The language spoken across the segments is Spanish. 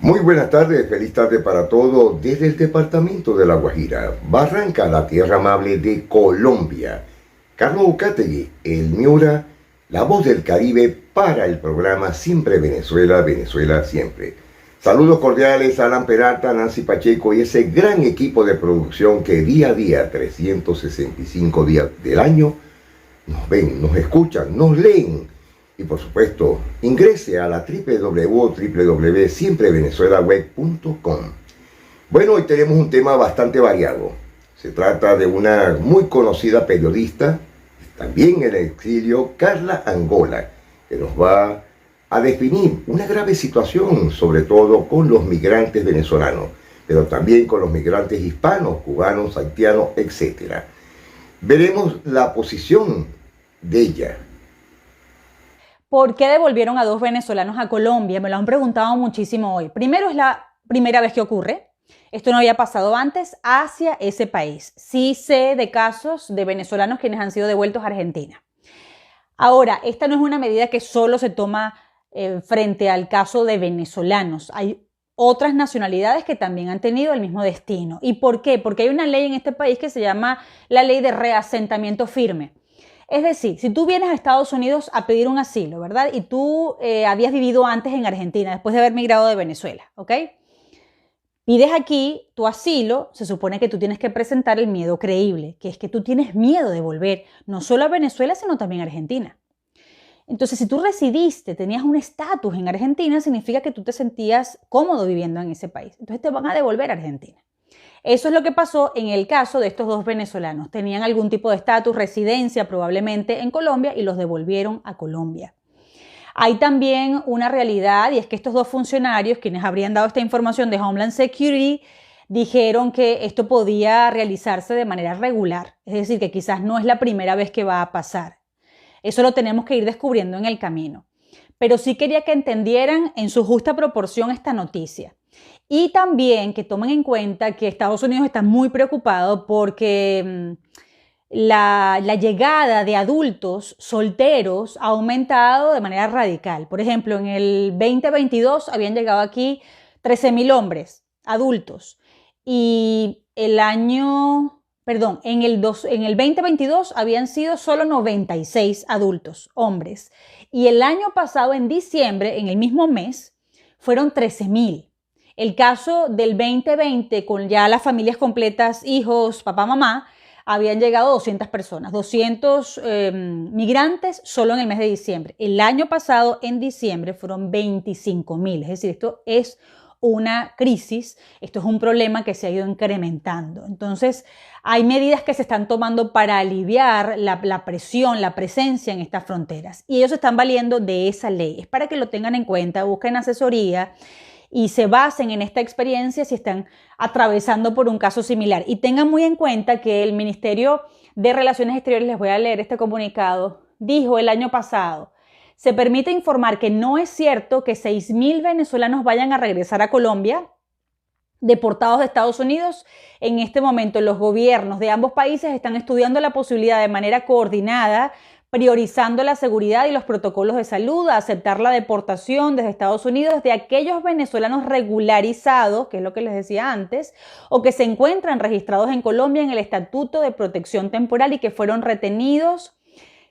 Muy buenas tardes, feliz tarde para todos desde el departamento de La Guajira, Barranca, la tierra amable de Colombia. Carlos Ucategui, el Miura, la voz del Caribe para el programa Siempre Venezuela, Venezuela Siempre. Saludos cordiales a Alan Peralta, Nancy Pacheco y ese gran equipo de producción que día a día, 365 días del año, nos ven, nos escuchan, nos leen. Y por supuesto, ingrese a la www.siemprevenezuelaweb.com. Bueno, hoy tenemos un tema bastante variado. Se trata de una muy conocida periodista, también en el exilio, Carla Angola, que nos va a definir una grave situación, sobre todo con los migrantes venezolanos, pero también con los migrantes hispanos, cubanos, haitianos, etc. Veremos la posición de ella. ¿Por qué devolvieron a 2 venezolanos a Colombia? Me lo han preguntado muchísimo hoy. Primero, es la primera vez que ocurre. Esto no había pasado antes hacia ese país. Sí sé de casos de venezolanos quienes han sido devueltos a Argentina. Ahora, esta no es una medida que solo se toma frente al caso de venezolanos. Hay otras nacionalidades que también han tenido el mismo destino. ¿Y por qué? Porque hay una ley en este país que se llama la Ley de Reasentamiento Firme. Es decir, si tú vienes a Estados Unidos a pedir un asilo, ¿verdad? Y tú habías vivido antes en Argentina, después de haber migrado de Venezuela, ¿ok? Pides aquí tu asilo, se supone que tú tienes que presentar el miedo creíble, que es que tú tienes miedo de volver, no solo a Venezuela, sino también a Argentina. Entonces, si tú residiste, tenías un estatus en Argentina, significa que tú te sentías cómodo viviendo en ese país. Entonces te van a devolver a Argentina. Eso es lo que pasó en el caso de estos 2 venezolanos. Tenían algún tipo de estatus, residencia probablemente en Colombia y los devolvieron a Colombia. Hay también una realidad y es que estos 2 funcionarios, quienes habrían dado esta información de Homeland Security, dijeron que esto podía realizarse de manera regular. Es decir, que quizás no es la primera vez que va a pasar. Eso lo tenemos que ir descubriendo en el camino. Pero sí quería que entendieran en su justa proporción esta noticia. Y también que tomen en cuenta que Estados Unidos está muy preocupado porque la llegada de adultos solteros ha aumentado de manera radical. Por ejemplo, en el 2022 habían llegado aquí 13,000 hombres adultos. Y en el 2022 habían sido solo 96 adultos hombres. Y el año pasado, en diciembre, en el mismo mes, fueron 13,000. El caso del 2020, con ya las familias completas, hijos, papá, mamá, habían llegado 200 personas, 200 migrantes solo en el mes de diciembre. El año pasado, en diciembre, fueron 25,000. Es decir, esto es una crisis, esto es un problema que se ha ido incrementando. Entonces, hay medidas que se están tomando para aliviar la presión, la presencia en estas fronteras. Y ellos están valiendo de esa ley. Es para que lo tengan en cuenta, busquen asesoría y se basen en esta experiencia si están atravesando por un caso similar. Y tengan muy en cuenta que el Ministerio de Relaciones Exteriores, les voy a leer este comunicado, dijo el año pasado: se permite informar que no es cierto que 6,000 venezolanos vayan a regresar a Colombia deportados de Estados Unidos. En este momento los gobiernos de ambos países están estudiando la posibilidad de manera coordinada, priorizando la seguridad y los protocolos de salud, a aceptar la deportación desde Estados Unidos de aquellos venezolanos regularizados, que es lo que les decía antes, o que se encuentran registrados en Colombia en el Estatuto de Protección Temporal y que fueron retenidos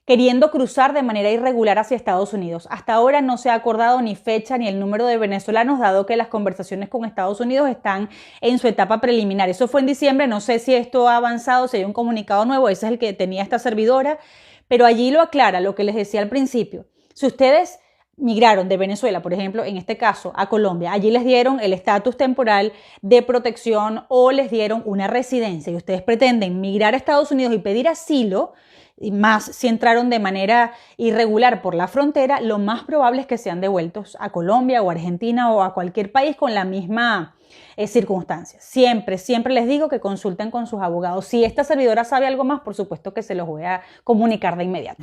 queriendo cruzar de manera irregular hacia Estados Unidos. Hasta ahora no se ha acordado ni fecha ni el número de venezolanos, dado que las conversaciones con Estados Unidos están en su etapa preliminar. Eso fue en diciembre, no sé si esto ha avanzado, si hay un comunicado nuevo, ese es el que tenía esta servidora, pero allí lo aclara, lo que les decía al principio. Si ustedes migraron de Venezuela, por ejemplo, en este caso, a Colombia, allí les dieron el estatus temporal de protección o les dieron una residencia y ustedes pretenden migrar a Estados Unidos y pedir asilo, y más si entraron de manera irregular por la frontera, lo más probable es que sean devueltos a Colombia o Argentina o a cualquier país con la misma circunstancia. Siempre les digo que consulten con sus abogados. Si esta servidora sabe algo más, por supuesto que se los voy a comunicar de inmediato.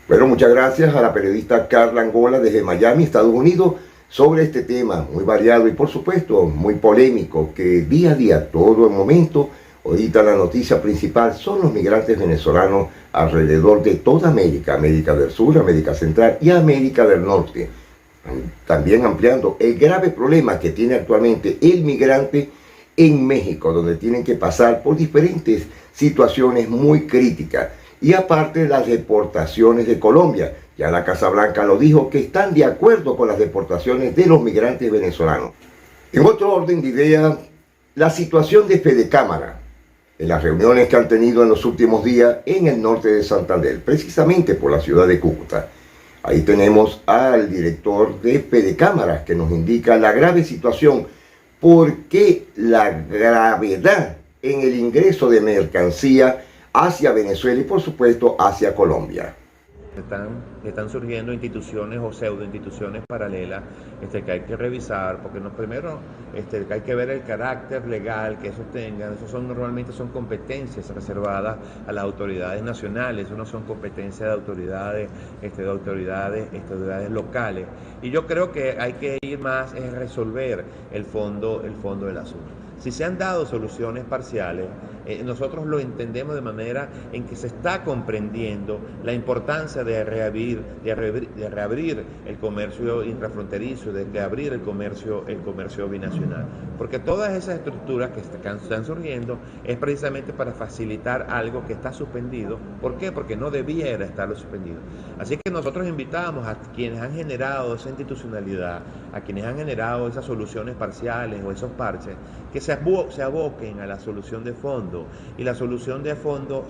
Bueno, muchas gracias a la periodista Carla Angola desde Miami, Estados Unidos, sobre este tema muy variado y por supuesto muy polémico, que día a día, todo el momento, ahorita la noticia principal son los migrantes venezolanos alrededor de toda América, América del Sur, América Central y América del Norte. también ampliando el grave problema que tiene actualmente el migrante en México, donde tienen que pasar por diferentes situaciones muy críticas. Y aparte las deportaciones de Colombia. Ya la Casa Blanca lo dijo, que están de acuerdo con las deportaciones de los migrantes venezolanos. En otro orden de ideas, la situación de Fedecámara, en las reuniones que han tenido en los últimos días en el norte de Santander, precisamente por la ciudad de Cúcuta. Ahí tenemos al director de Fedecámara que nos indica la grave situación, por qué la gravedad en el ingreso de mercancía hacia Venezuela y por supuesto hacia Colombia. Están surgiendo instituciones o pseudo instituciones paralelas que hay que revisar, porque primero hay que ver el carácter legal que esos tengan. Normalmente son competencias reservadas a las autoridades nacionales, eso no son competencias de autoridades locales. Y yo creo que hay que ir más en resolver el fondo del asunto. Si se han dado soluciones parciales, nosotros lo entendemos de manera en que se está comprendiendo la importancia de reabrir el comercio intrafronterizo, de abrir el comercio binacional. Porque todas esas estructuras que están surgiendo es precisamente para facilitar algo que está suspendido. ¿Por qué? Porque no debiera estarlo suspendido. Así que nosotros invitamos a quienes han generado esa institucionalidad, a quienes han generado esas soluciones parciales o esos parches, que se aboquen a la solución de fondo. Y la solución de fondo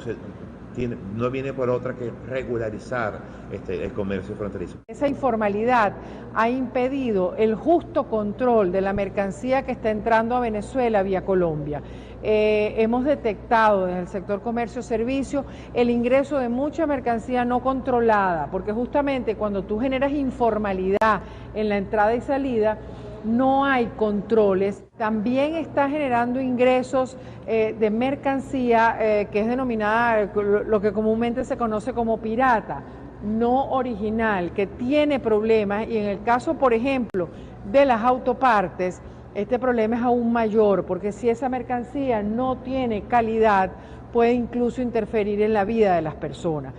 no viene por otra que regularizar el comercio fronterizo. Esa informalidad ha impedido el justo control de la mercancía que está entrando a Venezuela vía Colombia. Hemos detectado desde el sector comercio-servicio el ingreso de mucha mercancía no controlada, porque justamente cuando tú generas informalidad en la entrada y salida, no hay controles. También está generando ingresos de mercancía que es denominada lo que comúnmente se conoce como pirata, no original, que tiene problemas, y en el caso, por ejemplo, de las autopartes, este problema es aún mayor, porque si esa mercancía no tiene calidad, puede incluso interferir en la vida de las personas.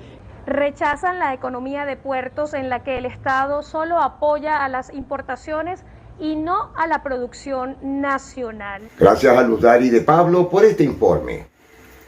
Rechazan la economía de puertos en la que el Estado solo apoya a las importaciones y no a la producción nacional. Gracias a Luz Dari de Pablo por este informe.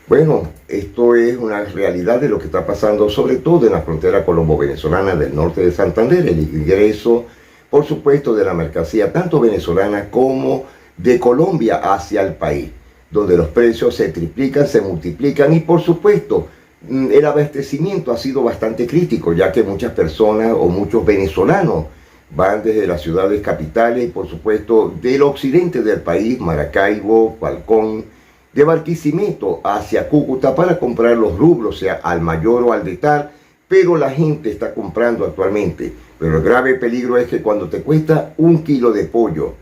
Bueno, esto es una realidad de lo que está pasando, sobre todo en la frontera colombo-venezolana del norte de Santander, el ingreso, por supuesto, de la mercancía, tanto venezolana como de Colombia hacia el país, donde los precios se triplican, se multiplican y, por supuesto, el abastecimiento ha sido bastante crítico, ya que muchas personas o muchos venezolanos van desde las ciudades capitales y por supuesto del occidente del país, Maracaibo, Falcón, de Barquisimeto hacia Cúcuta para comprar los rubros, sea al mayor o al de tal, pero la gente está comprando actualmente. Pero el grave peligro es que cuando te cuesta 1 kilo de pollo,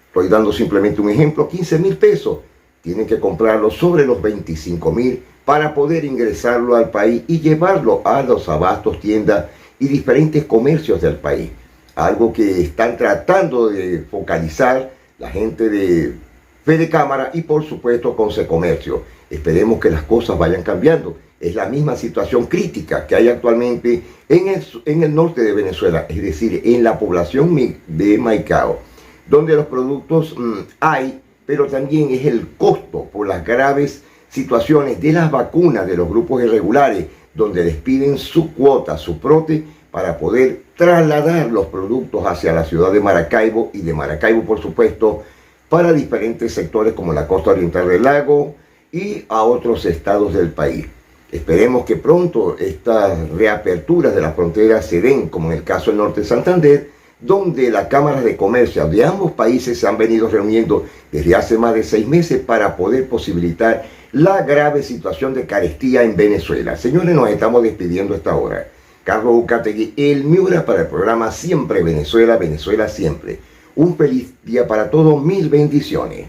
estoy dando simplemente un ejemplo, 15.000 pesos, tienen que comprarlo sobre los 25.000 para poder ingresarlo al país y llevarlo a los abastos, tiendas y diferentes comercios del país. Algo que están tratando de focalizar la gente de Fedecámara y por supuesto Consecomercio. Esperemos que las cosas vayan cambiando. Es la misma situación crítica que hay actualmente en el norte de Venezuela, es decir, en la población de Maicao, donde los productos hay, pero también es el costo por las graves situaciones de las vacunas de los grupos irregulares, donde les piden su cuota, su prote, para poder trasladar los productos hacia la ciudad de Maracaibo y de Maracaibo, por supuesto, para diferentes sectores como la costa oriental del lago y a otros estados del país. Esperemos que pronto estas reaperturas de las fronteras se den, como en el caso del norte de Santander, donde las cámaras de comercio de ambos países se han venido reuniendo desde hace más de 6 meses para poder posibilitar la grave situación de carestía en Venezuela. Señores, nos estamos despidiendo a esta hora. Carlos Ucategui, el Miura, para el programa Siempre Venezuela, Venezuela Siempre. Un feliz día para todos, mil bendiciones.